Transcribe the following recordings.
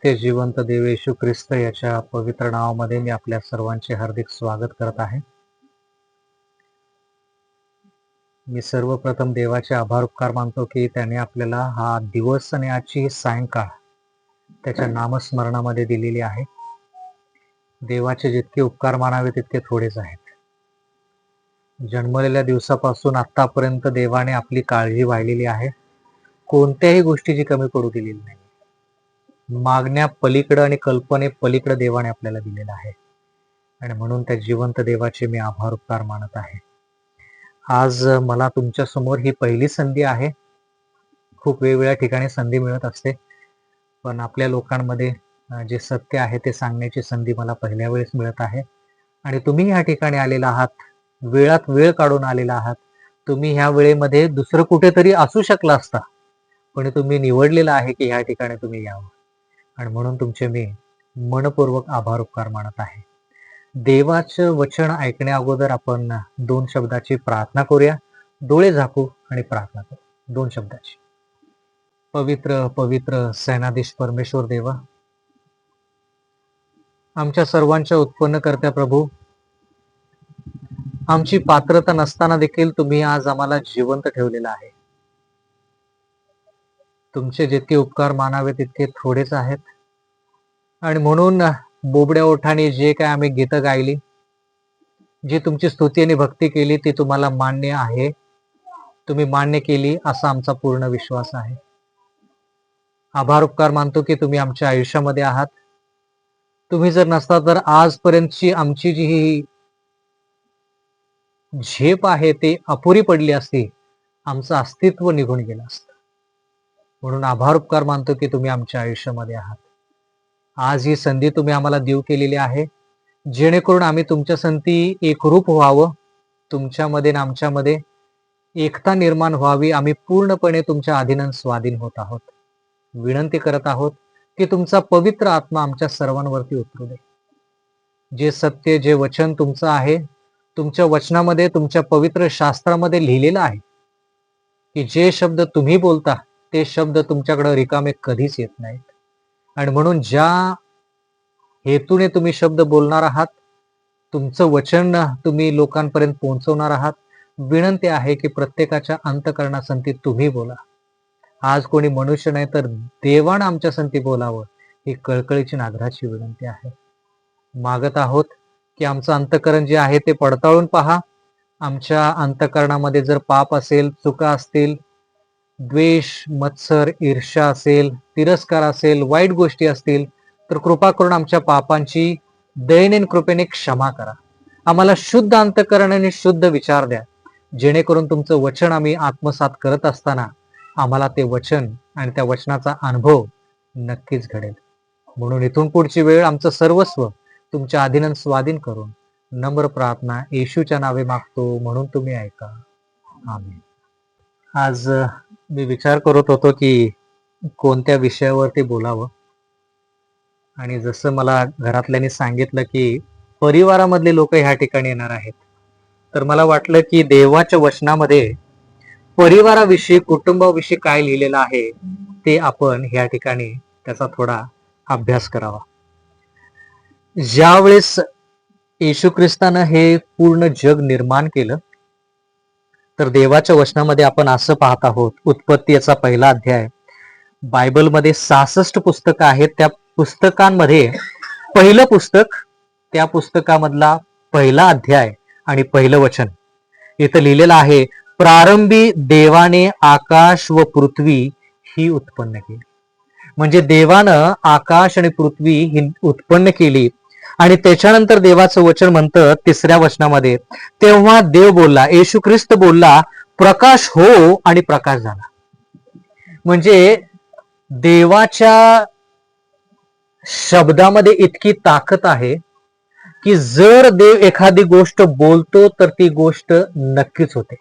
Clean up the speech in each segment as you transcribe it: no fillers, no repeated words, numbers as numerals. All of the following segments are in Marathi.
सत्य जिवंत देव येशू ख्रिस्त याच्या पवित्र नावामध्ये मी आपल्या सर्वांचे हार्दिक स्वागत करत आहे. मी सर्वप्रथम देवाचे आभार उपकार मानतो की त्याने आपल्याला हा दिवस आणि आजची सायंकाळ त्याच्या नामस्मरणामध्ये दिलेली आहे. देवाचे जितके उपकार मानावे तितके थोडेच आहेत. जन्मलेल्या दिवसापासून आतापर्यंत देवाने आपली काळजी वाहिलेली आहे. कोणत्याही गोष्टीची कमी पडू दिलेली नाही. मागण्या पलीकडे आणि कल्पने पलीकडे देवाने आपल्याला दिलेला आहे आणि म्हणून त्या जिवंत देवाचे मी आभार उपकार मानत आहे. आज मला तुमच्या समोर ही पहिली संधी आहे. खूप वेगवेगळ्या ठिकाणी संधी मिळत असते, पण आपल्या लोकांमध्ये जे सत्य आहे ते सांगण्याची संधी मला पहिल्या वेळेस मिळत आहे. आणि तुम्ही या ठिकाणी आलेला आहात, वेळात वेळ काढून आलेला आहात. तुम्ही ह्या वेळेमध्ये दुसरं कुठेतरी असू शकला असता, पण तुम्ही निवडलेलं आहे की ह्या ठिकाणी तुम्ही यावं आणि म्हणून तुमचे मी मनपूर्वक आभार उपकार मानत आहे. देवाचं वचन ऐकण्या अगोदर आपण 2 शब्दाची प्रार्थना करूया. डोळे झाकू आणि प्रार्थना करू 2 शब्दाची. पवित्र पवित्र सेनाधीश परमेश्वर देवा, आमच्या सर्वांच्या उत्पन्नकर्त्या प्रभू, आमची पात्रता नसताना देखील तुम्ही आज आम्हाला जिवंत ठेवलेलं आहे. तुमचे जितके उपकार मानावे तितके थोडेच आहेत आणि म्हणून बोबड्या ओठाने जे काय आम्ही गीतं गायली, जी तुमची स्तुती आणि भक्ती केली ती तुम्हाला मान्य आहे, तुम्ही मान्य केली असा आमचा पूर्ण विश्वास आहे. आभार उपकार मानतो की तुम्ही आमच्या आयुष्यामध्ये आहात. तुम्ही जर नसता तर आजपर्यंतची आमची जी ही झेप आहे ते अपुरी पडली असती, आमचं अस्तित्व निघून गेलं असतं. म्हणून आभार उपकार मानतो की तुम्ही आमच्या आयुष्यामध्ये आहात. आज ही संधी तुम्ही आम्हाला देऊ केलेली आहे, जेणेकरून आम्ही तुमच्या संगती एकरूप व्हावं, तुमच्यामध्ये आणि आमच्यामध्ये एकता निर्माण व्हावी. आम्ही पूर्णपणे तुमच्या अधीन स्वाधीन होत आहोत. विनंती करत आहोत की तुमचा पवित्र आत्मा आमच्या सर्वांवरती उतरू दे. जे सत्य, जे वचन तुमचं आहे, तुमच्या वचनामध्ये, तुमच्या पवित्र शास्त्रामध्ये लिहिलेलं आहे की जे शब्द तुम्ही बोलता ते शब्द तुमच्याकडे रिकामे कधीच येत नाहीत. आणि म्हणून ज्या हेतूने तुम्ही शब्द बोलणार आहात, तुमचं वचन तुम्ही लोकांपर्यंत पोहोचवणार आहात, विनंती आहे की प्रत्येकाच्या अंतःकरणासंती तुम्ही बोला. आज कोणी मनुष्य नाही तर देवानं आमच्या संगती बोलावं, ही कळकळीची नागराची विनंती आहे. मागत आहोत की आमचं अंतःकरण जे आहे ते पडताळून पहा. आमच्या अंतःकरणामध्ये जर पाप असेल, चुका असतील, द्वेष, मत्सर, ईर्ष्या असेल, तिरस्कार असेल, वाईट गोष्टी असतील, तर कृपा करून आमच्या पापांची दयनीय कृपेने क्षमा करा. आम्हाला शुद्ध अंतःकरण आणि शुद्ध विचार द्या, जेणेकरून तुमचं वचन आम्ही आत्मसात करत असताना आम्हाला ते वचन आणि त्या वचनाचा अनुभव नक्कीच घडेल. म्हणून इथून पुढची वेळ आमचं सर्वस्व तुमच्या अधीन स्वाधीन करून नम्र प्रार्थना येशूच्या नावे मागतो, म्हणून तुम्ही ऐका. आमेन. आज मी विचार करत होतो की कोणत्या विषयावरती बोलावं, आणि जसं मला घरातल्यांनी सांगितलं की परिवारामधले लोक ह्या ठिकाणी येणार आहेत, तर मला वाटलं की देवाच्या वचनामध्ये परिवाराविषयी, कुटुंबाविषयी काय लिहिलेलं आहे ते आपण ह्या ठिकाणी त्याचा थोडा अभ्यास करावा. ज्यावेळेस येशू ख्रिस्तानं हे पूर्ण जग निर्माण केलं, तर देवाच्या वचनामध्ये आपण असं पाहत आहोत. उत्पत्ती याचा पहिला अध्याय, बायबलमध्ये 66 पुस्तकं आहेत. त्या पुस्तकांमध्ये पहिलं पुस्तक, त्या पुस्तकामधला पहिला अध्याय आणि पहिलं वचन इथं लिहिलेलं आहे, प्रारंभी देवाने आकाश व पृथ्वी ही उत्पन्न केली. म्हणजे देवानं आकाश आणि पृथ्वी ही उत्पन्न केली. आणि त्याच्यानंतर देवाचं वचन म्हणतं 3ऱ्या वचनामध्ये, तेव्हा देव बोलला, येशू ख्रिस्त बोलला, प्रकाश हो, आणि प्रकाश झाला. म्हणजे देवाच्या शब्दामध्ये इतकी ताकद आहे की जर देव एखादी गोष्ट बोलतो तर ती गोष्ट नक्कीच होते.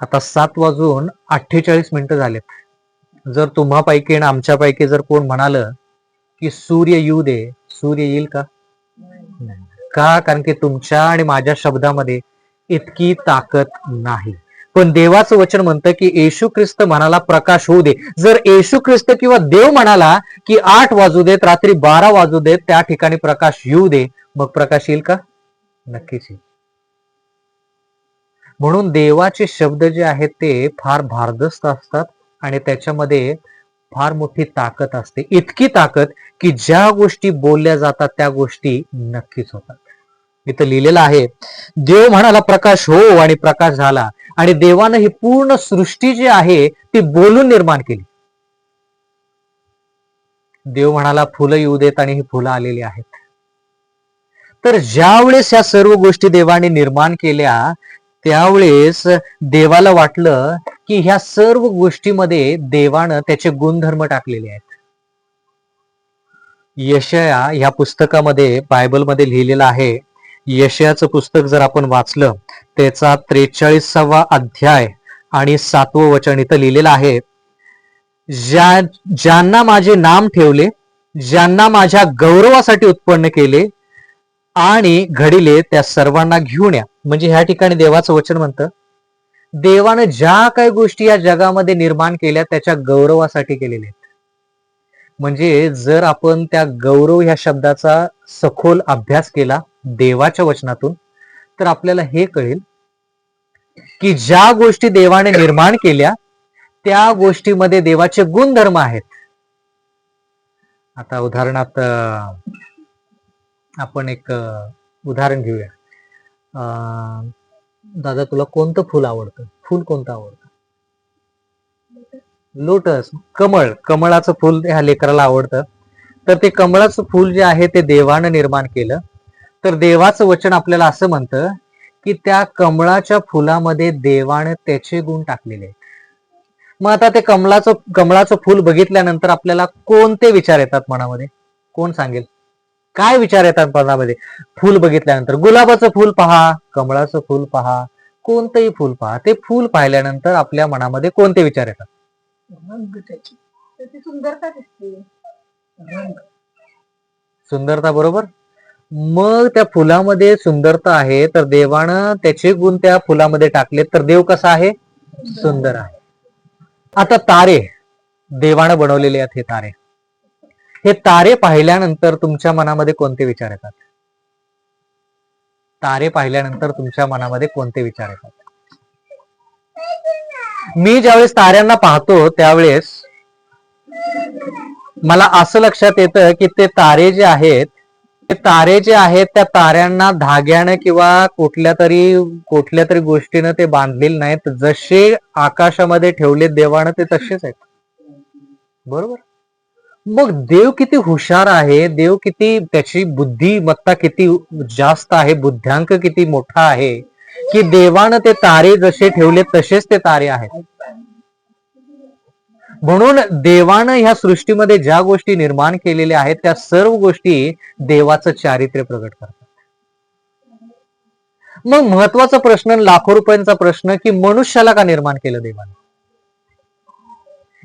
आता 7:48 झालेत. जर तुम्हापैकी आणि आमच्यापैकी जर कोण म्हणालं की सूर्य येऊ दे, सूर्य येईल का? का? कारण की तुमच्या आणि माझ्या शब्दामध्ये इतकी ताकद नाही. पण देवाचं वचन म्हणतं की येशू ख्रिस्त म्हणाला प्रकाश होऊ दे. जर येशू ख्रिस्त किंवा देव म्हणाला की 8 वाजू देत, रात्री 12 वाजू देत, त्या ठिकाणी प्रकाश येऊ दे, मग प्रकाश येईल का? नक्कीच येईल. म्हणून देवाचे शब्द जे आहेत ते फार भारदस्त असतात आणि त्याच्यामध्ये फार मोठी ताकद असते. इतकी ताकद की ज्या गोष्टी बोलल्या जातात त्या गोष्टी नक्कीच होतात. इथं लिहिलेलं आहे, देव म्हणाला प्रकाश हो आणि प्रकाश झाला. आणि देवानं ही पूर्ण सृष्टी जी आहे ती बोलून निर्माण केली. देव म्हणाला फुलं येऊ देत आणि ही फुलं आलेली आहेत. तर ज्या वेळेस ह्या सर्व गोष्टी देवाने निर्माण केल्या त्यावेळेस देवाला वाटलं की ह्या सर्व गोष्टीमध्ये देवानं त्याचे गुणधर्म टाकलेले आहेत. यशया ह्या पुस्तकामध्ये बायबलमध्ये लिहिलेलं आहे. यशयाचं पुस्तक जर आपण वाचलं त्याचा 43वा अध्याय आणि 7वं वचन इथं लिहिलेलं आहे, ज्यांना माझे नाम ठेवले, ज्यांना माझ्या गौरवासाठी उत्पन्न केले आणि घडिले त्या सर्वांना घेऊन या. म्हणजे ह्या ठिकाणी देवाचं वचन म्हणतं देवानं ज्या काही गोष्टी या जगामध्ये निर्माण केल्या त्याच्या गौरवासाठी केलेल्या आहेत. म्हणजे जर आपण त्या गौरव ह्या शब्दाचा सखोल अभ्यास केला देवाच्या वचनातून तर आपल्याला हे कळेल की ज्या गोष्टी देवाने निर्माण केल्या त्या गोष्टीमध्ये देवाचे गुणधर्म आहेत. आता उदाहरणार्थ आपण एक उदाहरण घेऊया. दादा तुला कोणतं फुल आवडतं? फुल कोणतं आवडतं? लोटस, कमळ. कमळाचं फुल ह्या लेकराला आवडतं. तर ते कमळाचं फुल जे आहे ते देवानं निर्माण केलं. तर देवाचं वचन आपल्याला असं म्हणतं की त्या कमळाच्या फुलामध्ये देवानं त्याचे गुण टाकलेले आहेत. मग आता ते कमळाचं फुल बघितल्यानंतर आपल्याला कोणते विचार येतात मनामध्ये? कोण सांगेल? काय विचार येतात मनामध्ये फुल बघितल्यानंतर? गुलाबाचं फुल पहा, कमळाचं फुल पहा, कोणतंही फुल पहा, ते फुल पाहिल्यानंतर आपल्या मनामध्ये कोणते विचार येतात? सुंदरता दिसते. सुंदरता, बरोबर. मग त्या फुलामध्ये सुंदरता आहे तर देवानं त्याचे गुण त्या फुलामध्ये टाकले तर देव कसा आहे? सुंदर आहे. आता तारे देवानं बनवलेले आहेत. हे तारे, हे तारे पाहिल्यानंतर तुमच्या मनामध्ये कोणते विचार येतात? तारे पाहिल्यानंतर तुमच्या मनामध्ये कोणते विचार येतात? मी ज्यावेळेस ताऱ्यांना पाहतो त्यावेळेस मला असं लक्षात येतं की ते तारे जे आहेत त्या ताऱ्यांना धाग्यानं किंवा कुठल्या तरी गोष्टीनं ते बांधलेले नाहीत. जसे आकाशामध्ये ठेवले देवानं ते तसेच आहेत. बरोबर. मग देव किती हुशार आहे, देव किती, त्याची बुद्धिमत्ता किती जास्त आहे, बुद्ध्यांक किती मोठा आहे की देवानं ते तारे जसे ठेवले तसेच ते तारे आहेत. म्हणून देवानं ह्या सृष्टीमध्ये ज्या गोष्टी निर्माण केलेल्या आहेत त्या सर्व गोष्टी देवाचं चारित्र्य प्रगट करतात. मग महत्वाचा प्रश्न, लाखो रुपयांचा प्रश्न, की मनुष्याला का निर्माण केलं देवाने?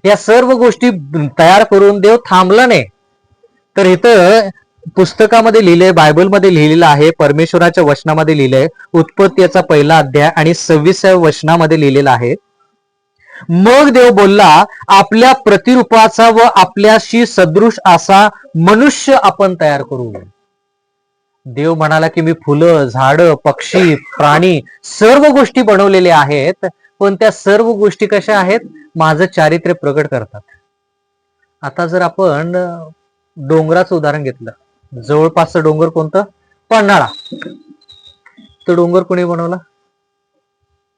या सर्व गोष्टी तयार करून देव थांबला नाही. तर इथं पुस्तकामध्ये लिहिलंय, बायबलमध्ये लिहिलेलं आहे, परमेश्वराच्या वचनामध्ये लिहिलंय, उत्पत्तीचा 1ला अध्याय आणि 26व्या वचनामध्ये लिहिलेलं आहे, मग देव बोलला आपल्या प्रतिरूपाचा व आपल्याशी सदृश असा मनुष्य आपण तयार करू. देव म्हणाला की मी फुलं, झाडं, पक्षी, प्राणी सर्व गोष्टी बनवलेल्या आहेत, पण त्या सर्व गोष्टी कशा आहेत? माझं चारित्र्य प्रगट करतात. आता जर आपण डोंगराचं उदाहरण घेतलं, जवळपासचं डोंगर कोणतं? पन्हाळा. तो डोंगर कोणी बनवला?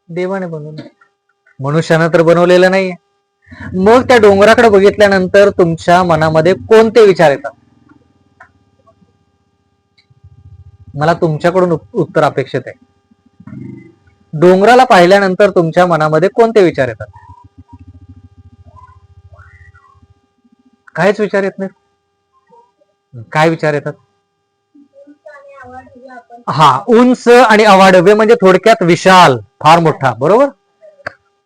देवाने बनवला, मनुष्यानं तर बनवलेलं नाहीये. मग त्या डोंगराकडे बघितल्यानंतर तुमच्या मनामध्ये कोणते विचार येतात? मला तुमच्याकडून उत्तर अपेक्षित आहे. डोंगराला पाहिल्यानंतर तुमच्या मनामध्ये कोणते विचार येतात? काहीच विचार येत नाही. काय विचार येतात? हा, उंच आणि अवाढव्य, म्हणजे थोडक्यात विशाल, फार मोठा. बरोबर.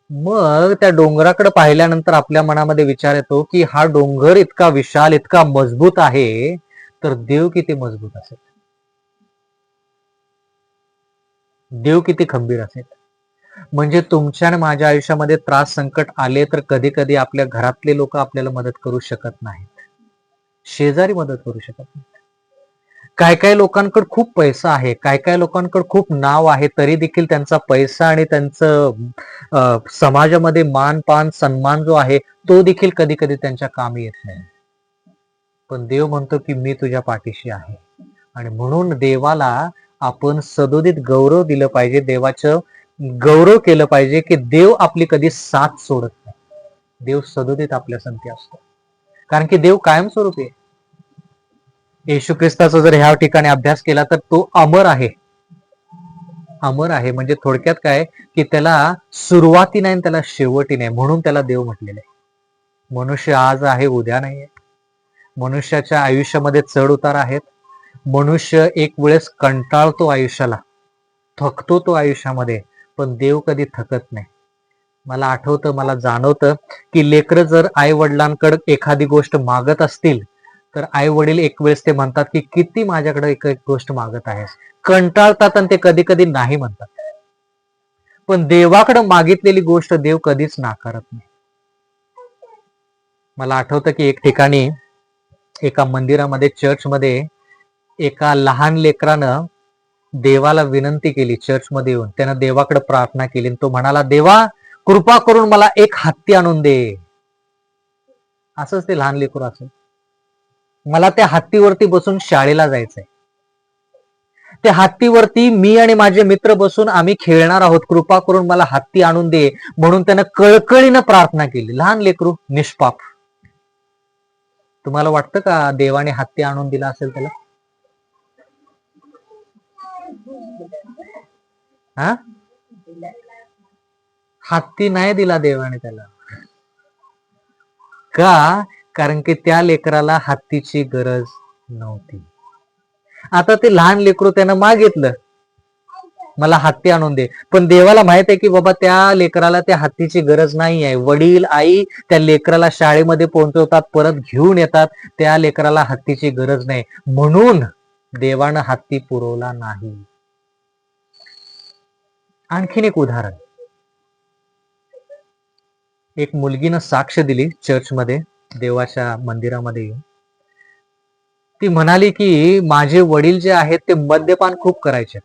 मग त्या डोंगराकडे पाहिल्यानंतर आपल्या मनामध्ये विचार येतो की हा डोंगर इतका विशाल, इतका मजबूत आहे, तर देव किती मजबूत असेल, देव किती खंबीर असेल. म्हणजे तुमच्या आणि माझ्या आयुष्यामध्ये त्रास संकट आले तर कधी कधी आपल्या घरातले लोक आपल्याला मदत करू शकत नाहीत, शेजारी मदत करू शकत नाही. काय काय लोकांकडे खूप पैसा आहे, काय काय लोकांकडे खूप नाव आहे, तरी देखील त्यांचा पैसा आणि त्यांचं समाजामध्ये मान पान सन्मान जो आहे तो देखील कधी कधी त्यांच्या कामी येत नाही. पण देव म्हणतो की मी तुझ्या पाठीशी आहे, आणि म्हणून देवाला आपण सदोदित गौरव दिलं पाहिजे, देवाचं गौरव केलं पाहिजे की देव आपली कधी साथ सोडत नाही. देव सदोदित आपल्या संगती असतो, कारण की देव कायमस्वरूपी आहे. येशू ख्रिस्ताचा जर ह्या ठिकाणी अभ्यास केला तर तो अमर आहे. अमर आहे म्हणजे थोडक्यात काय की त्याला सुरुवाती नाही त्याला शेवटी नाही, म्हणून त्याला देव म्हटलेलं आहे. मनुष्य आज आहे उद्या नाहीये. मनुष्याच्या आयुष्यामध्ये चढ उतार आहेत. मनुष्य एक वेळेस कंटाळतो आयुष्याला, थकतो तो आयुष्यामध्ये, पण देव कधी थकत नाही. मला आठवतं, मला जाणवतं की लेकरं जर आई वडिलांकडे एखादी गोष्ट मागत असतील तर आई वडील एक वेळेस ते म्हणतात की किती माझ्याकडे एक एक गोष्ट मागत आहेस, कंटाळतात आणि ते कधी कधी नाही म्हणतात. पण देवाकडे मागितलेली गोष्ट देव कधीच नाकारत नाही. मला आठवतं की एक ठिकाणी एका मंदिरामध्ये चर्चमध्ये एका लहान लेकरानं देवाला विनंती केली, चर्चमध्ये येऊन त्यानं देवाकडे प्रार्थना केली. तो म्हणाला, देवा कृपा करून मला एक हत्ती आणून दे. असंच ते लहान लेकरू असेल, मला त्या हत्तीवरती बसून शाळेला जायचंय, त्या हत्तीवरती मी आणि माझे मित्र बसून आम्ही खेळणार आहोत, कृपा करून मला हत्ती आणून दे. म्हणून त्यानं कळकळीनं प्रार्थना केली. लहान लेकरू, निष्पाप. तुम्हाला वाटतं का देवाने हत्ती आणून दिला असेल त्याला? हा, हत्ती नाही दिला देवाने त्याला. का? कारण की त्या लेकराला हत्तीची गरज नव्हती. आता ते लहान लेकरू त्यानं मागितलं, मला हत्ती आणून दे, पण देवाला माहित आहे की बाबा त्या लेकराला त्या हत्तीची गरज नाही आहे. वडील आई त्या लेकराला शाळेमध्ये पोहोचवतात, परत घेऊन येतात, त्या लेकराला हत्तीची गरज नाही, म्हणून देवानं हत्ती पुरवला नाही. आणखीन एक उदाहरण, एक मुलगीनं साक्ष दिली चर्चमध्ये, देवाच्या मंदिरामध्ये येऊन. ती म्हणाली की माझे वडील जे आहेत ते मद्यपान खूप करायचे,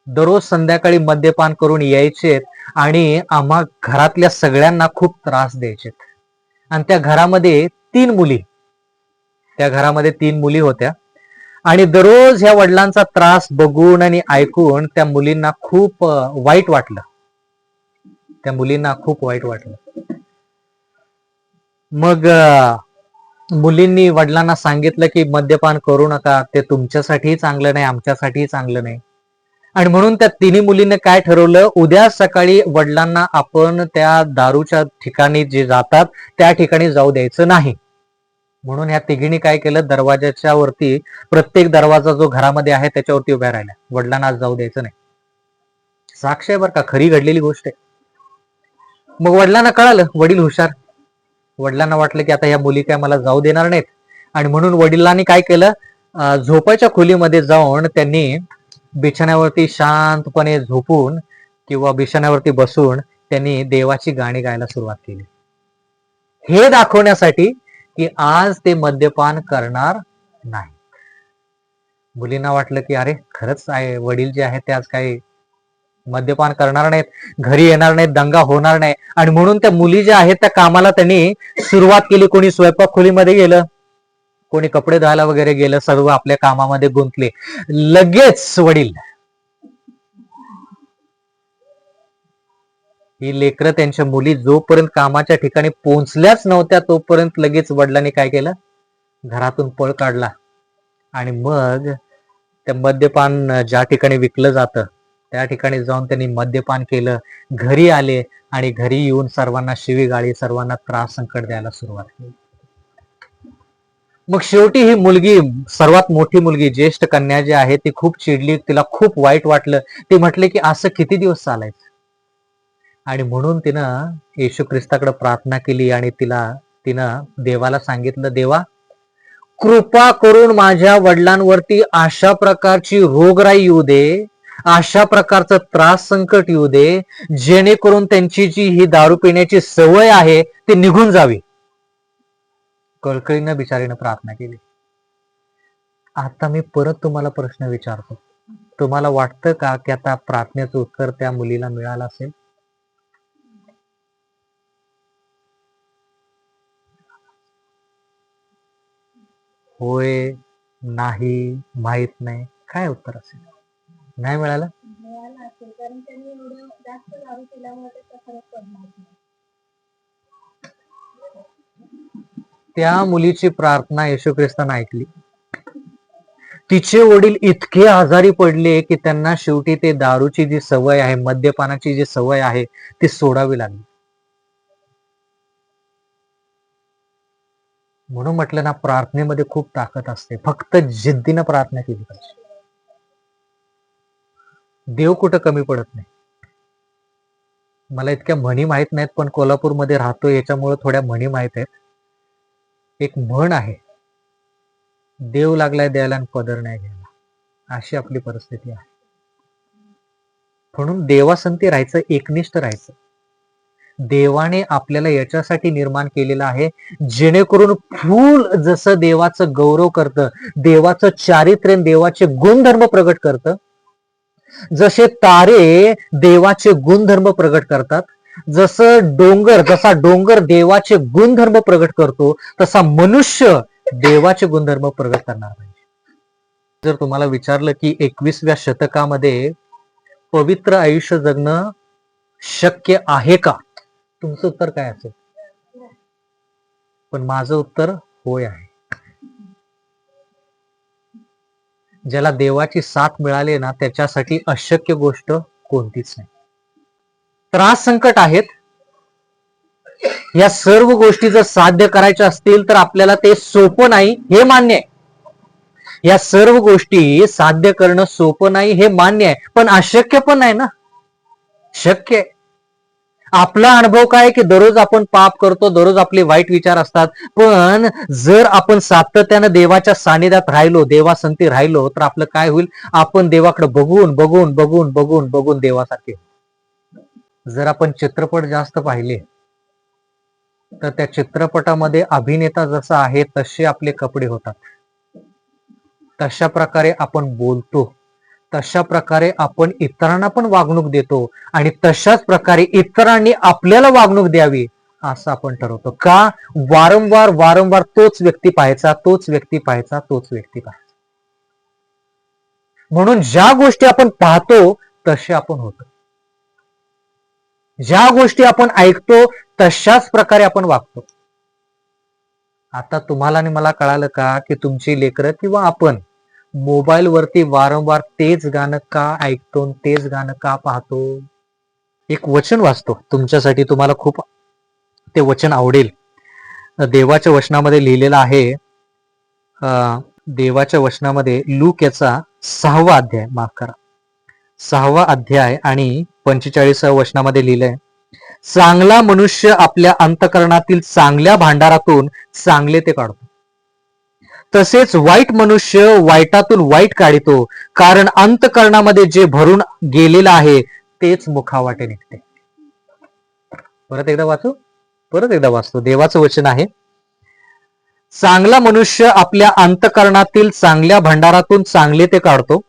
दररोज संध्याकाळी मद्यपान करून यायचे आणि आम्हा घरातल्या सगळ्यांना खूप त्रास द्यायचे. आणि त्या घरामध्ये 3 मुली, त्या घरामध्ये 3 मुली होत्या, आणि दररोज ह्या वडिलांचा त्रास बघून आणि ऐकून त्या मुलींना खूप वाईट वाटलं. त्या मुलींना खूप वाईट वाटलं. मग मुलींनी वडिलांना सांगितलं की मद्यपान करू नका, ते तुमच्यासाठीही चांगलं नाही, आमच्यासाठीही चांगलं नाही. आणि म्हणून त्या 3 मुलींनी काय ठरवलं, उद्या सकाळी वडिलांना आपण त्या दारूच्या ठिकाणी जे जातात त्या ठिकाणी जाऊ द्यायचं नाही. म्हणून ह्या तिघींनी काय केलं, दरवाजाच्या वरती, प्रत्येक दरवाजा जो घरामध्ये आहे त्याच्यावरती उभ्या राहिल्या, वडिलांना आज जाऊ द्यायचं नाही. साक्ष आहे बरं का, खरी घडलेली गोष्ट आहे. मग वडिलांना कळालं, वडील हुशार, वडिलांना वाटलं की आता ह्या मुली काय मला जाऊ देणार नाहीत, आणि म्हणून वडिलांनी काय केलं, झोपायच्या खोलीमध्ये जाऊन त्यांनी बिछाण्यावरती शांतपणे झोपून किंवा बिछाण्यावरती बसून त्यांनी देवाची गाणी गायला सुरुवात केली, हे दाखवण्यासाठी की आज ते मद्यपान करणार नाही. मुलींना वाटलं की अरे खरंच आहे, वडील जे आहेत ते आज काही मद्यपान करणार नाहीत, घरी येणार नाहीत, दंगा होणार नाही. आणि म्हणून त्या मुली ज्या आहेत त्या कामाला त्यांनी सुरुवात केली. कोणी स्वयंपाक खोलीमध्ये गेलं, कोणी कपडे धुवायला वगैरे गेलं, सर्व आपल्या कामामध्ये गुंतले. लगेच वडील, ही लेकरं, त्यांच्या मुली जोपर्यंत कामाच्या ठिकाणी पोहोचल्याच नव्हत्या तोपर्यंत लगेच वडिलांनी काय केलं, घरातून पळ काढला. आणि मग त्या मद्यपान ज्या ठिकाणी विकलं जातं त्या ठिकाणी जाऊन त्यांनी मद्यपान केलं, घरी आले आणि घरी येऊन सर्वांना शिवीगाळी, सर्वांना त्रास संकट द्यायला सुरुवात केली. मग शेवटी ही मुलगी, सर्वात मोठी मुलगी, ज्येष्ठ कन्या जी आहे ती खूप चिडली, तिला खूप वाईट वाटलं. ती म्हटली की असं किती दिवस चालायचं, आणि म्हणून तिनं येशू ख्रिस्ताकडे प्रार्थना केली आणि तिनं देवाला सांगितलं, देवा कृपा करून माझ्या वडिलांवरती अशा प्रकारची रोगराई येऊ दे अशा प्रकारचं त्रास संकट येऊ दे, जेणेकरून त्यांची जी ही दारू पिण्याची सवय आहे ती निघून जावी. कळकळीनं बिचारीनं प्रार्थना केली. आता मी परत तुम्हाला प्रश्न विचारतो, तुम्हाला वाटतं का की आता प्रार्थनेचं उत्तर त्या मुलीला मिळालं असेल? होय, नाही, माहित नाही, काय उत्तर असेल? नाही मिळालं? त्या मुलीची प्रार्थना येशू ख्रिस्तानं ऐकली. तिचे वडील इतके आजारी पडले की त्यांना शेवटी ते दारूची जी सवय आहे, मद्यपानाची जी सवय आहे ती सोडावी लागली. म्हणून म्हटलं ना, प्रार्थनेमध्ये खूप ताकद असते. फक्त जिद्दीनं प्रार्थना केली पाहिजे. देव कुठं कमी पडत नाही. मला इतक्या म्हणी माहित नाहीत, पण कोल्हापूरमध्ये राहतो याच्यामुळे थोड्या म्हणी माहित आहेत. एक म्हण आहे, देव लागलाय द्यायला आणि पदर नाही घ्यायला. अशी आपली परिस्थिती आहे. म्हणून देवासंती राहायचं, एकनिष्ठ राहायचं. देवाने आपल्याला याच्यासाठी निर्माण केलेलं आहे, जेणेकरून फूल जसं देवाचं गौरव करतं, देवाचं चारित्र्य, देवाचे गुणधर्म प्रगट करतं, जसे तारे देवाचे गुणधर्म प्रगट करतात, जसा डोंगर देवाचे गुणधर्म प्रगट करतो, तसा मनुष्य देवाचे गुणधर्म प्रगट करणार पाहिजे. जर तुम्हाला विचारलं की 21व्या शतकामध्ये पवित्र आयुष्य जगणं शक्य आहे का, तुमचं उत्तर काय असेल? पण माझं उत्तर होय आहे. ज्याला देवाची साथ मिळाली ना, त्याच्यासाठी अशक्य गोष्ट कोणतीच नाही. त्रास संकट आहेत, या सर्व गोष्टी जर साध्य करायच्या असतील तर आपल्याला ते सोपं नाही हे मान्य आहे. या सर्व गोष्टी साध्य करणं सोपं नाही हे मान्य आहे, पण अशक्य पण नाही ना, शक्य आहे. आपला अनुभव काय की दररोज आपण पाप करतो, दररोज आपले वाईट विचार असतात, पण जर आपण सातत्यानं देवाच्या सानिध्यात राहिलो, देवासंती राहिलो, तर आपलं काय होईल? आपण देवाकडे बघून बघून बघून बघून बघून देवासारखे. जर आपण चित्रपट जास्त पाहिले तर त्या चित्रपटामध्ये अभिनेता जसा आहे तसे आपले कपडे होतात, तशा प्रकारे आपण बोलतो, तशा प्रकारे आपण इतरांना पण वागणूक देतो, आणि तशाच प्रकारे इतरांनी आपल्याला वागणूक द्यावी असं आपण ठरवतो. का? वारंवार वारंवार तोच व्यक्ती पाहायचा, तोच व्यक्ती पाहायचा, तोच व्यक्ती पाहायचा. म्हणून ज्या गोष्टी आपण पाहतो तसे आपण होतो, ज्या गोष्टी आपण ऐकतो तशाच प्रकारे आपण वागतो. आता तुम्हाला आणि मला कळालं का की तुमची लेकरं किंवा आपण मोबाईल वरती वारंवार तेच गाणं का ऐकतो, तेच गाणं का पाहतो? एक वचन वाचतो तुमच्यासाठी, तुम्हाला खूप ते वचन आवडेल. देवाच्या वचनामध्ये लिहिलेलं आहे, देवाच्या वचनामध्ये लूक याचा 6वा अध्याय, माफ करा, 6वा अध्याय आणि 45व्या वचनामध्ये लिहिलंय, चांगला मनुष्य आपल्या अंतःकरणातील चांगल्या भांडारातून चांगले ते काढतो, तसेच वाईट मनुष्य वाईटातून वाईट काढतो, कारण अंतःकरणामध्ये जे भरून गेलेलं आहे तेच मुखावाटे निघते. परत एकदा वाचतो. देवाचं वचन आहे, चांगला मनुष्य आपल्या अंतःकरणातील चांगल्या भांडारातून चांगले ते काढतो,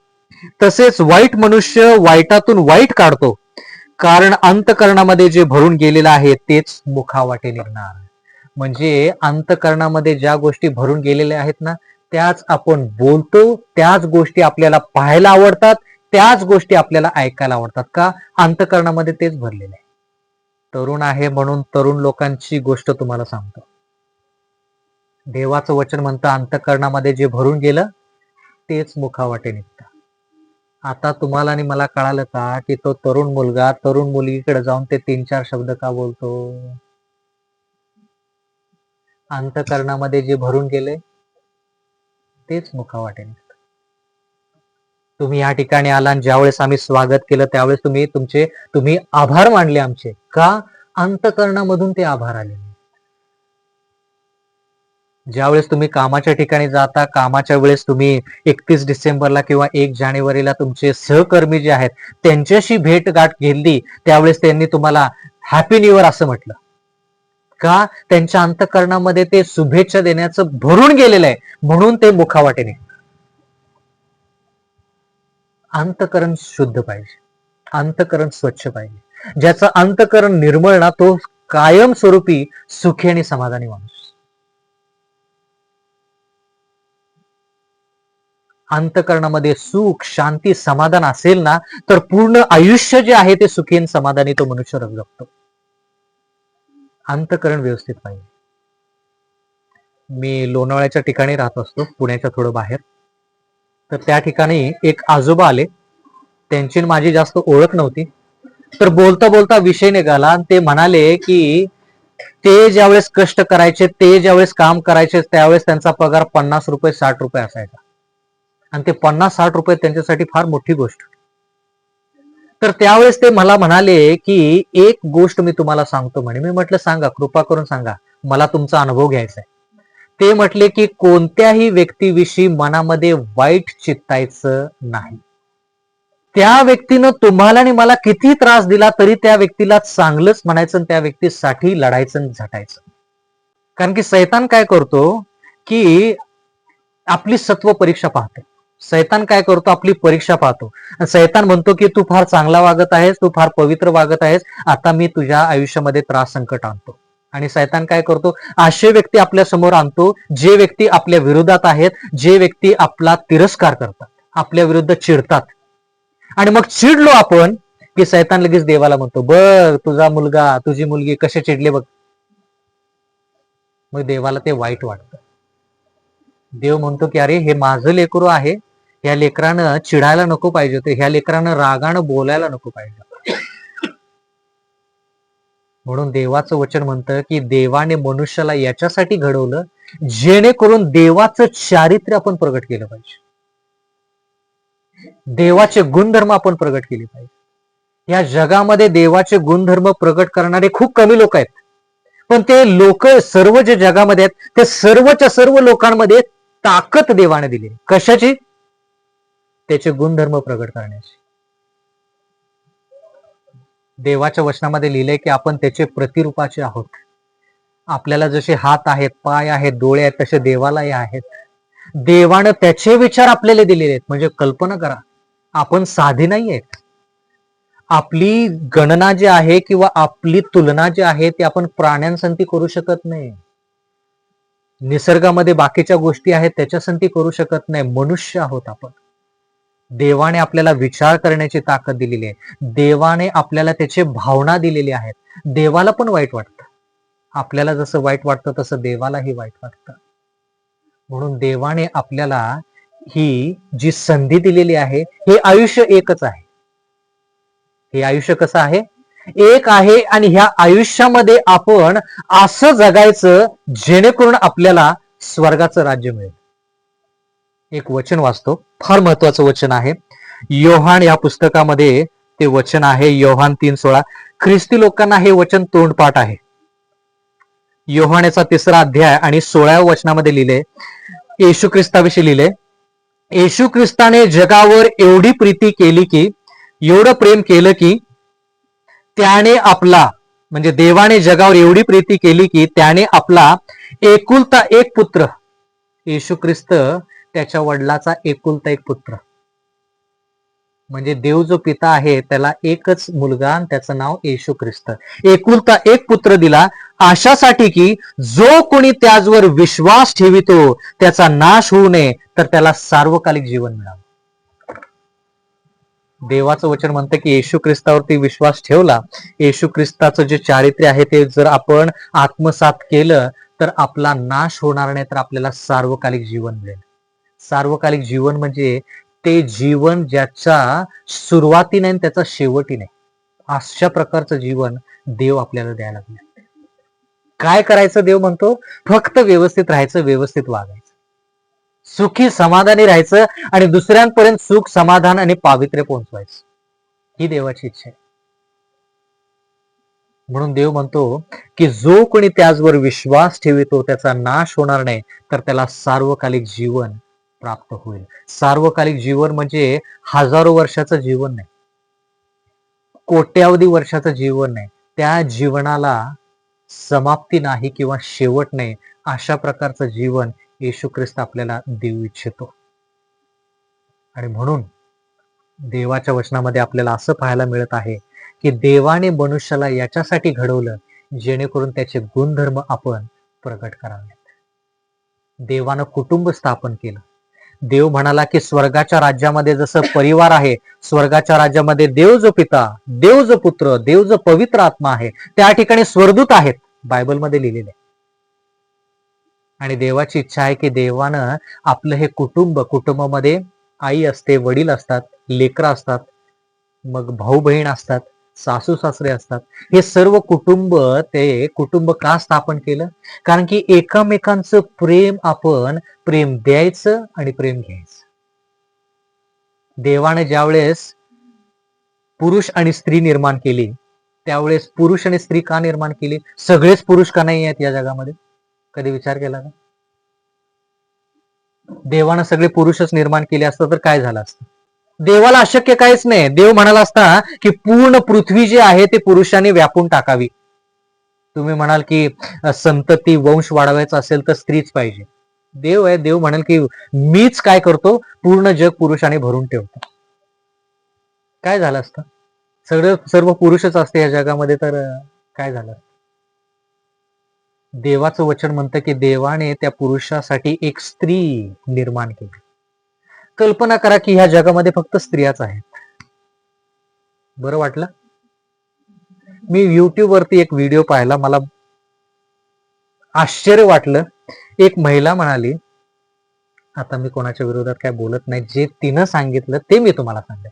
तसेच वाईट मनुष्य वाईटातून वाईट काढतो, कारण अंतःकरणामध्ये जे भरून गेलेलं आहे तेच मुखावाटे निघणार. म्हणजे अंतःकरणामध्ये ज्या गोष्टी भरून गेलेल्या आहेत ना, त्याच आपण बोलतो, त्याच गोष्टी आपल्याला पाहायला आवडतात, त्याच गोष्टी आपल्याला ऐकायला आवडतात. का? अंतःकरणामध्ये तेच भरलेले आहे. तरुण आहे म्हणून तरुण लोकांची गोष्ट तुम्हाला सांगतो. देवाचं वचन म्हणतं, अंतःकरणामध्ये जे भरून गेलं तेच मुखावाटे निघतं. आता तुम्हाला आणि मला कळालं का की तो तरुण मुलगा तरुण मुलगीकडे जाऊन ते 3-4 शब्द का बोलतो? अंतःकरणामध्ये जे भरून गेले तेच मुखावाटे निघतं. तुम्ही या ठिकाणी आला आणि ज्यावेळेस आम्ही स्वागत केलं त्यावेळेस तुम्ही आभार मानले आमचे. का? अंतःकरणामधून ते आभार आले. ज्यावेळेस तुम्ही कामाच्या ठिकाणी जाता, कामाच्या वेळेस तुम्ही 31 डिसेंबरला किंवा 1 जानेवारीला तुमचे सहकर्मी जे आहेत त्यांच्याशी भेटगाठ घेतली, त्यावेळेस त्यांनी तुम्हाला हॅपी न्यू इयर असं म्हटलं का? त्यांच्या अंतःकरणामध्ये ते शुभेच्छा देण्याचं भरून गेलेलं आहे, म्हणून ते मुखावाटे निघतात. अंतःकरण शुद्ध पाहिजे, अंतःकरण स्वच्छ पाहिजे. ज्याचं अंतःकरण निर्मळ ना, तो कायमस्वरूपी सुखी आणि समाधानी माणूस. अंतःकरणामध्ये सुख, शांती, समाधान असेल ना, तर पूर्ण आयुष्य जे आहे ते सुखी आणि समाधानी तो मनुष्य जगतो. अंतःकरण व्यवस्थित पाहिजे. मी लोणावळ्याच्या ठिकाणी राहत असतो, पुण्याच्या थोडं बाहेर. तर त्या ठिकाणी एक आजोबा आले, त्यांची माझी जास्त ओळख नव्हती. तर बोलता बोलता विषय निघाला आणि ते म्हणाले की ते ज्यावेळेस कष्ट करायचे, ते ज्यावेळेस काम करायचे, त्यावेळेस त्यांचा पगार 50 रुपये 60 रुपये असायचा. आणि ते 50-60 रुपये त्यांच्यासाठी फार मोठी गोष्ट. तर त्यावेळेस ते मला म्हणाले की एक गोष्ट मी तुम्हाला सांगतो म्हणे. मी म्हटलं सांगा, कृपा करून सांगा, मला तुमचा अनुभव घ्यायचा आहे. ते म्हटले की कोणत्याही व्यक्तीविषयी मनामध्ये वाईट चित्तायचं नाही. त्या व्यक्तीनं तुम्हाला आणि मला किती त्रास दिला तरी त्या व्यक्तीला चांगलंच म्हणायचं आणि त्या व्यक्तीसाठी लढायचं आणि झटायचं. कारण की सैतान काय करतो की आपली सत्व परीक्षा पाहतो. सैतान काय करतो? आपली परीक्षा पाहतो. सैतान म्हणतो की तू फार चांगला वागत आहेस, तू फार पवित्र वागत आहेस, आता मी तुझ्या आयुष्यामध्ये त्रास संकट आणतो. आणि सैतान काय करतो? असे व्यक्ती आपल्या समोर आणतो जे व्यक्ती आपल्या विरोधात आहेत, जे व्यक्ती आपला तिरस्कार करतात, आपल्या विरुद्ध चिडतात. आणि मग चिडलो आपण की सैतान लगेच देवाला म्हणतो, बघ तुझा मुलगा, तुझी मुलगी कसे चिडले बघ. मग देवाला ते वाईट वाटतं. देव म्हणतो की अरे हे माझं लेकरू आहे, ह्या लेकरानं चिडायला नको पाहिजे होते, ह्या लेकरानं रागानं बोलायला नको पाहिजे. म्हणून देवाचं वचन म्हणतं की देवाने मनुष्याला याच्यासाठी घडवलं जेणेकरून देवाचं चारित्र्य आपण प्रगट केलं पाहिजे, देवाचे गुणधर्म आपण प्रगट केले पाहिजे. या जगामध्ये देवाचे गुणधर्म प्रगट करणारे खूप कमी लोक आहेत. पण ते लोक सर्व जे जगामध्ये आहेत ते सर्वच्या सर्व लोकांमध्ये ताकद देवाने दिली. कशाची? त्याचे गुणधर्म प्रगट करण्याची. देवाच्या वचनामध्ये लिहिलंय की आपण त्याचे प्रतिरूपाचे आहोत. आपल्याला जसे हात आहेत, पाय आहेत, डोळे आहेत, तसे देवालाही आहेत. देवानं त्याचे विचार आपल्याला दिलेले आहेत. म्हणजे कल्पना करा, आपण साधी नाही आहेत. आपली गणना जी आहे किंवा आपली तुलना जी आहे ती आपण प्राण्यांसंती करू शकत नाही. निसर्गामध्ये बाकीच्या गोष्टी आहेत त्याच्यासंती करू शकत नाही. मनुष्य आहोत आपण. देवाने आपल्याला विचार करण्याची ताकद दिलेली आहे. देवाने आपल्याला त्याचे भावना दिलेली आहेत. देवाला पण वाईट वाटतं. आपल्याला जसं वाईट वाटतं तसं देवालाही वाईट वाटतं. म्हणून देवाने आपल्याला ही जी संधी दिलेली आहे, हे आयुष्य एकच आहे. हे आयुष्य कसं आहे? एक आहे. आणि ह्या आयुष्यामध्ये आपण असं जगायचं जेणेकरून आपल्याला स्वर्गाचं राज्य मिळेल. एक वचन वाचतो, फार महत्वाचं वचन आहे. योहान या पुस्तकामध्ये ते वचन आहे, योहान 3:16. ख्रिस्ती लोकांना हे वचन तोंडपाठ आहे. योहानेचा 3रा अध्याय आणि 16व्या वचनामध्ये लिहिले, येशू ख्रिस्ताविषयी लिहिले, येशू ख्रिस्ताने जगावर एवढी प्रीती केली की, एवढं प्रेम केलं की त्याने आपला, म्हणजे देवाने जगावर एवढी प्रीती केली की त्याने आपला एकुलता एक पुत्र, येशू ख्रिस्त त्याच्या वडिलाचा एकुलता एक पुत्र, म्हणजे देव जो पिता आहे त्याला एकच मुलगा आणि त्याचं नाव येशू ख्रिस्त, एकुलता एक पुत्र दिला, अशासाठी की जो कोणी त्याचवर विश्वास ठेवितो त्याचा नाश होऊ नये, तर त्याला सार्वकालिक जीवन मिळावं. देवाचं वचन म्हणतं की येशू ख्रिस्तावरती विश्वास ठेवला, येशू ख्रिस्ताचं जे चारित्र्य आहे ते जर आपण आत्मसात केलं तर आपला नाश होणार नाही, तर आपल्याला सार्वकालिक जीवन मिळेल. सार्वकालिक जीवन म्हणजे ते जीवन ज्याच्या सुरुवाती नाही त्याचा शेवटी नाही, अशा प्रकारचं जीवन देव आपल्याला द्यायला लागलं. काय करायचं? देव म्हणतो फक्त व्यवस्थित राहायचं, व्यवस्थित वागायचं, सुखी समाधानी राहायचं आणि दुसऱ्यांपर्यंत सुख समाधान आणि पावित्र्य पोहोचवायचं. ही देवाची इच्छा आहे. म्हणून देव म्हणतो की जो कोणी त्याचवर विश्वास ठेवितो त्याचा नाश होणार नाही, तर त्याला सार्वकालिक जीवन प्राप्त होईल. सार्वकालिक जीवन म्हणजे हजारो वर्षाचं जीवन नाही, कोट्यावधी वर्षाचं जीवन नाही. त्या जीवनाला समाप्ती नाही किंवा शेवट नाही, अशा प्रकारचं जीवन येशू ख्रिस्त आपल्याला देऊ इच्छितो. आणि म्हणून देवाच्या वचनामध्ये आपल्याला असं पाहायला मिळत आहे की देवाने मनुष्याला याच्यासाठी घडवलं जेणेकरून त्याचे गुणधर्म आपण प्रगट करावे. देवानं कुटुंब स्थापन केलं. देव म्हणाला की स्वर्गाच्या राज्यामध्ये जसं परिवार आहे, स्वर्गाच्या राज्यामध्ये देव जो पिता, देव जो पुत्र, देव जो पवित्र आत्मा आहे, त्या ठिकाणी स्वर्गदूत आहेत, बायबलमध्ये लिहिलेले. आणि देवाची इच्छा आहे की देवानं आपलं हे कुटुंबामध्ये आई असते, वडील असतात, लेकरं असतात, मग भाऊ बहीण असतात, सासू सासरे असतात. हे सर्व ते कुटुंब का स्थापन केलं? कारण की एकमेकांचं आपण प्रेम द्यायचं आणि प्रेम घ्यायचं. देवाने ज्यावेळेस पुरुष आणि स्त्री निर्माण केली, त्यावेळेस पुरुष आणि स्त्री का निर्माण केली? सगळेच पुरुष का नाही आहेत या जगामध्ये? कधी विचार केला का? देवानं सगळे पुरुषच निर्माण केले असतं तर काय झालं असतं? देवाला अशक्य काहीच नाही. देव म्हणाला असता की पूर्ण पृथ्वी जी आहे ते पुरुषाने व्यापून टाकावी. तुम्ही म्हणाल की संतती वंश वाढवायचा असेल तर स्त्रीच पाहिजे. देव आहे, देव म्हणाल की मीच काय करतो, पूर्ण जग पुरुषाने भरून ठेवतो. काय झालं असतं? सर्व पुरुषच असते या जगामध्ये तर काय झालं? देवाचं वचन म्हणतं की देवाने त्या पुरुषासाठी एक स्त्री निर्माण केली. कल्पना करा की ह्या जगामध्ये फक्त स्त्रियाच आहेत. बरं वाटलं? मी युट्यूब वरती एक व्हिडिओ पाहिला, मला आश्चर्य वाटलं. एक महिला म्हणाली, आता मी कोणाच्या विरोधात काय बोलत नाही, जे तिनं सांगितलं ते मी तुम्हाला सांगत.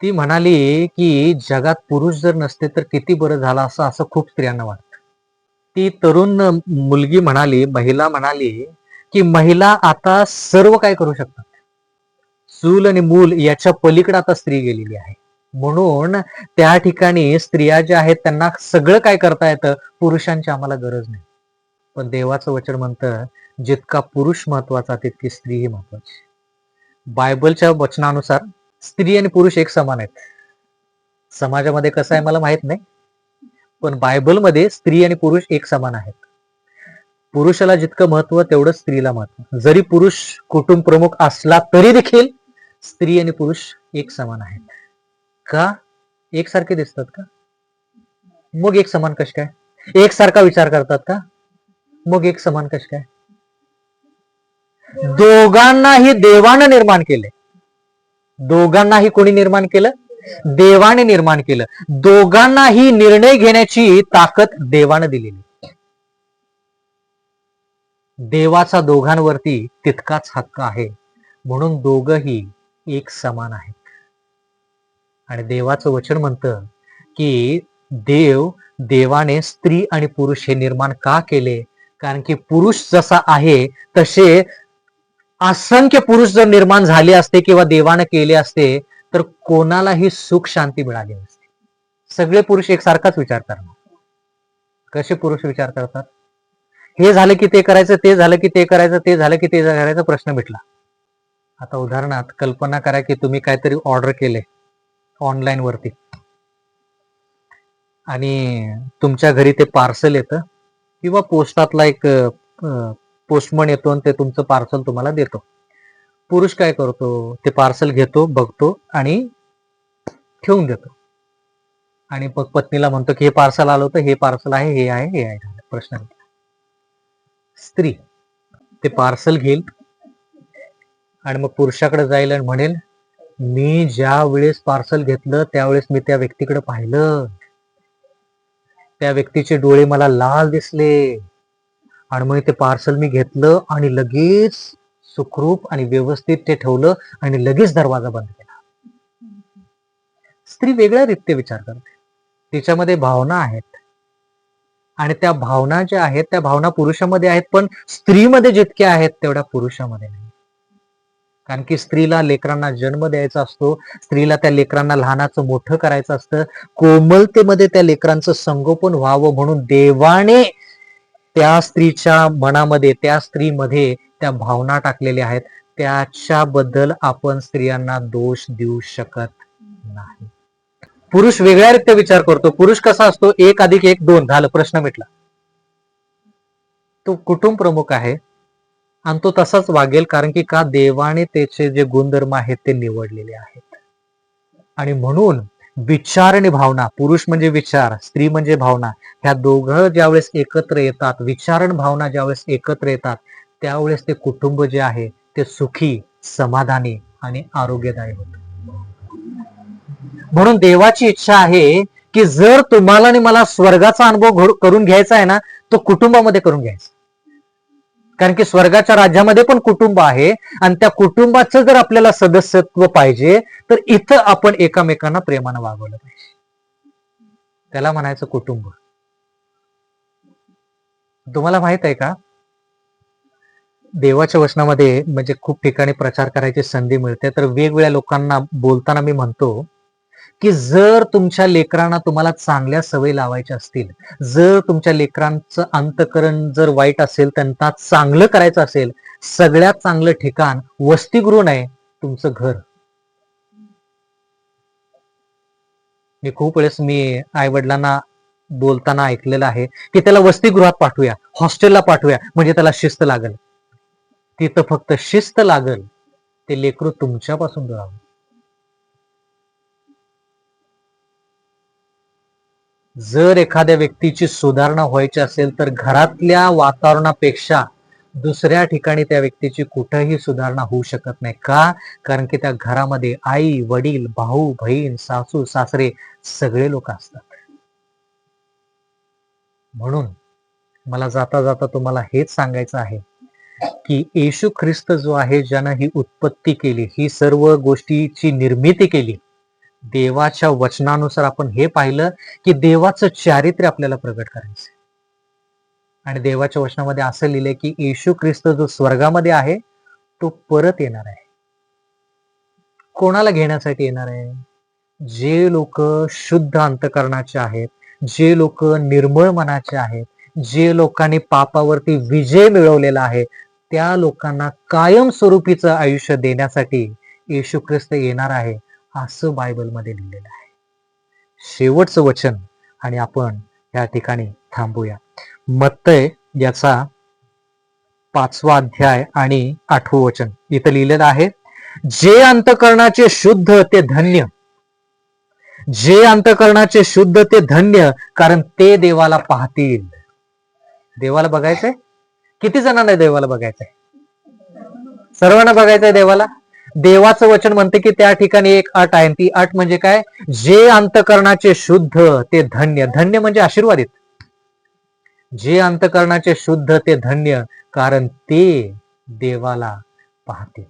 ती म्हणाली की जगात पुरुष जर नसते तर किती बरं झालं असं खूप स्त्रियांना वाटतं. ती तरुण महिला म्हणाली की महिला आता सर्व काय करू शकतात, चूल आणि मूल याच्या पलीकडे आता स्त्री गेलेली आहे. म्हणून त्या ठिकाणी स्त्रिया ज्या आहेत त्यांना सगळं काय करता येतं, पुरुषांची आम्हाला गरज नाही. पण देवाचं वचन म्हणतं जितका पुरुष महत्वाचा तितकी स्त्री ही महत्वाची. बायबलच्या वचनानुसार स्त्री आणि पुरुष एक समान आहेत. समाजामध्ये कसं आहे मला माहित नाही, पण बायबलमध्ये स्त्री आणि पुरुष एक समान आहेत. पुरुषाला जितकं महत्व तेवढं स्त्रीला महत्व. जरी पुरुष कुटुंब प्रमुख असला तरी देखील स्त्री आणि पुरुष एक समान आहेत. का? एकसारखे दिसतात का? मग एक समान कश काय? एकसारखा विचार करतात का? मग एक समान कश काय? दोघांनाही देवानं निर्माण केले. दोघांनाही कोणी निर्माण केलं? देवाने निर्माण केलं. दोघांनाही निर्णय घेण्याची ताकद देवानं दिलेली. देवाचा दोघांवरती तितकाच हक्क आहे, म्हणून दोघही एक समान आहेत. आणि देवाचं वचन म्हणतं की देवाने स्त्री आणि पुरुष हे निर्माण का केले? कारण की पुरुष जसा आहे तसे असंख्य पुरुष जर निर्माण झाले असते किंवा देवानं केले असते तर कोणालाही सुख शांती मिळाली नसते. सगळे पुरुष एकसारखाच विचार करणार. कसे पुरुष विचार करतात? हे झालं की ते करायचं, ते झालं की ते करायचं, ते झालं की ते करायचं, प्रश्न मिटला. आता उदाहरणार्थ कल्पना करा की तुम्ही काहीतरी ऑर्डर केले ऑनलाईन वरती आणि तुमच्या घरी ते पार्सल येतं किंवा पोस्टातला एक पोस्टमन येतो आणि ते तुमचं पार्सल तुम्हाला देतो. पुरुष काय करतो? ते पार्सल घेतो, बघतो आणि ठेवून देतो. आणि मग पत्नीला म्हणतो की हे पार्सल आलं होतं, हे पार्सल आहे, हे आहे, हे आहे. प्रश्न मिटला. स्त्री ते पार्सल घेईल आणि मग पुरुषाकडे जाईल आणि म्हणेल मी ज्या वेळेस पार्सल घेतलं त्यावेळेस मी त्या व्यक्तीकडे पाहिलं, त्या व्यक्तीचे डोळे मला लाल दिसले आणि मग ते पार्सल मी घेतलं आणि लगेच सुखरूप आणि व्यवस्थित ते ठेवलं आणि लगेच दरवाजा बंद केला. स्त्री वेगळ्या रीत्या विचार करते. तिच्यामध्ये भावना आहेत आणि त्या भावना ज्या आहेत त्या भावना पुरुषामध्ये आहेत, पण स्त्रीमध्ये जितक्या आहेत तेवढ्या पुरुषामध्ये नाही. कारण की स्त्रीला लेकरांना जन्म द्यायचा असतो, स्त्रीला त्या लेकरांना लहानाचं मोठं करायचं असतं, कोमलतेमध्ये त्या लेकरांचं संगोपन व्हावं म्हणून देवाने त्या स्त्रीच्या मनामध्ये, त्या स्त्रीमध्ये त्या भावना टाकलेल्या आहेत. त्याच्याबद्दल आपण स्त्रियांना दोष देऊ शकत नाही. पुरुष वेगळ्यारीत्या विचार करतो. पुरुष कसा असतो, 1+1=2 झालं, प्रश्न मिटला. तो कुटुंब प्रमुख आहे आणि तो तसाच वागेल, कारण की का देवाने त्याचे जे गुणधर्म आहेत ते निवडलेले आहेत. आणि म्हणून विचार आणि भावना, पुरुष म्हणजे विचार, स्त्री म्हणजे भावना, ह्या दोघं ज्यावेळेस एकत्र येतात, विचार आणि भावना ज्यावेळेस एकत्र येतात, त्यावेळेस ते कुटुंब जे आहे ते सुखी, समाधानी आणि आरोग्यदायी होतं. म्हणून देवाची इच्छा आहे की जर तुम्हाला आणि मला स्वर्गाचा अनुभव करून घ्यायचा आहे ना, तो कुटुंबामध्ये करून घ्यायचा. कारण की स्वर्गाच्या राज्यामध्ये पण कुटुंब आहे आणि त्या कुटुंबाचं जर आपल्याला सदस्यत्व पाहिजे तर इथं आपण एकमेकांना प्रेमानं वागवलं पाहिजे. त्याला म्हणायचं कुटुंब. तुम्हाला माहित आहे का, देवाच्या वचनामध्ये म्हणजे खूप ठिकाणी प्रचार करायची संधी मिळते, तर वेगवेगळ्या लोकांना बोलताना मी म्हणतो की जर तुमच्या लेकरांना तुम्हाला चांगल्या सवयी लावायच्या असतील, जर तुमच्या लेकरांचं अंतकरण जर वाईट असेल, त्यांना चांगलं करायचं असेल, सगळ्यात चांगलं ठिकाण वसतिगृह नाही, तुमचं घर. मी खूप वेळेस आई वडिलांना बोलताना ऐकलेलं आहे की त्याला वसतिगृहात पाठवूया, हॉस्टेलला पाठवूया, म्हणजे त्याला शिस्त लागल. तिथं फक्त शिस्त लागल, ते लेकरू तुमच्यापासून दूर. जर एखाद्या व्यक्तीची सुधारणा व्हायची असेल तर घरातल्या वातावरणापेक्षा दुसऱ्या ठिकाणी त्या व्यक्तीची कुठेही सुधारणा होऊ शकत नाही. का? कारण की त्या घरामध्ये आई, वडील, भाऊ, बहीण, सासू, सासरे सगळे लोक असतात. म्हणून मला जाता जाता तुम्हाला हेच सांगायचं आहे की येशू ख्रिस्त जो आहे, ज्यानं ही उत्पत्ती केली, ही सर्व गोष्टीची निर्मिती केली, देवाच्या वचनानुसार आपण हे पाहिलं की देवाचं चारित्र्य आपल्याला प्रगट करायचं. आणि देवाच्या वचनामध्ये असं लिहिलंय की येशू ख्रिस्त जो स्वर्गामध्ये आहे तो परत येणार आहे. कोणाला घेण्यासाठी येणार आहे? जे लोक शुद्ध अंतकरणाचे आहेत, जे लोक निर्मळ मनाचे आहेत, जे लोकांनी पापावरती विजय मिळवलेला आहे, त्या लोकांना कायमस्वरूपीचं आयुष्य देण्यासाठी येशू ख्रिस्त येणार आहे, असं बायबलमध्ये लिहिलेलं आहे. शेवटचं वचन आणि आपण या ठिकाणी थांबूया. मत्तय याचा 5वा अध्याय आणि 8वं वचन इथं लिहिलेलं आहे, जे अंतकरणाचे शुद्ध ते धन्य, जे अंतकरणाचे शुद्ध ते धन्य, कारण ते देवाला पाहतील. देवाला बघायचंय? किती जणांना देवाला बघायचंय? सर्वांना बघायचंय देवाला. देवाचं वचन म्हणते की त्या ठिकाणी एक अट आहे, ती अट म्हणजे काय? जे अंतकरणाचे शुद्ध ते धन्य. धन्य म्हणजे आशीर्वादित. जे अंतकरणाचे शुद्ध ते धन्य, कारण ते देवाला पाहतील.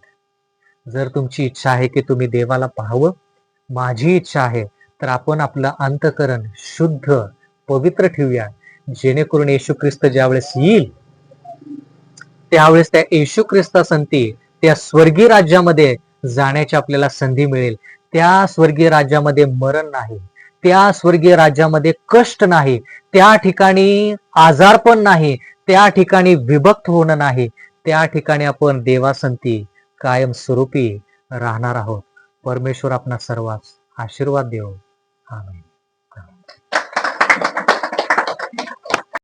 जर तुमची इच्छा आहे की तुम्ही देवाला पाहावं, माझी इच्छा आहे, तर आपण आपलं अंतकरण शुद्ध, पवित्र ठेवूया, जेणेकरून येशू ख्रिस्त ज्यावेळेस येईल त्यावेळेस त्या येशू ख्रिस्तासंती त्या स्वर्गीय राज्यामध्ये जाण्याची आपल्याला संधी मिळेल. त्या स्वर्गीय राज्यामध्ये मरण नाही, त्या स्वर्गीय राज्यामध्ये कष्ट नाही, त्या ठिकाणी आजारपण नाही, त्या ठिकाणी विभक्त होणं नाही, त्या ठिकाणी आपण देवासंती कायमस्वरूपी राहणार आहोत. परमेश्वर आपणा सर्वांस आशीर्वाद देव. आमेन.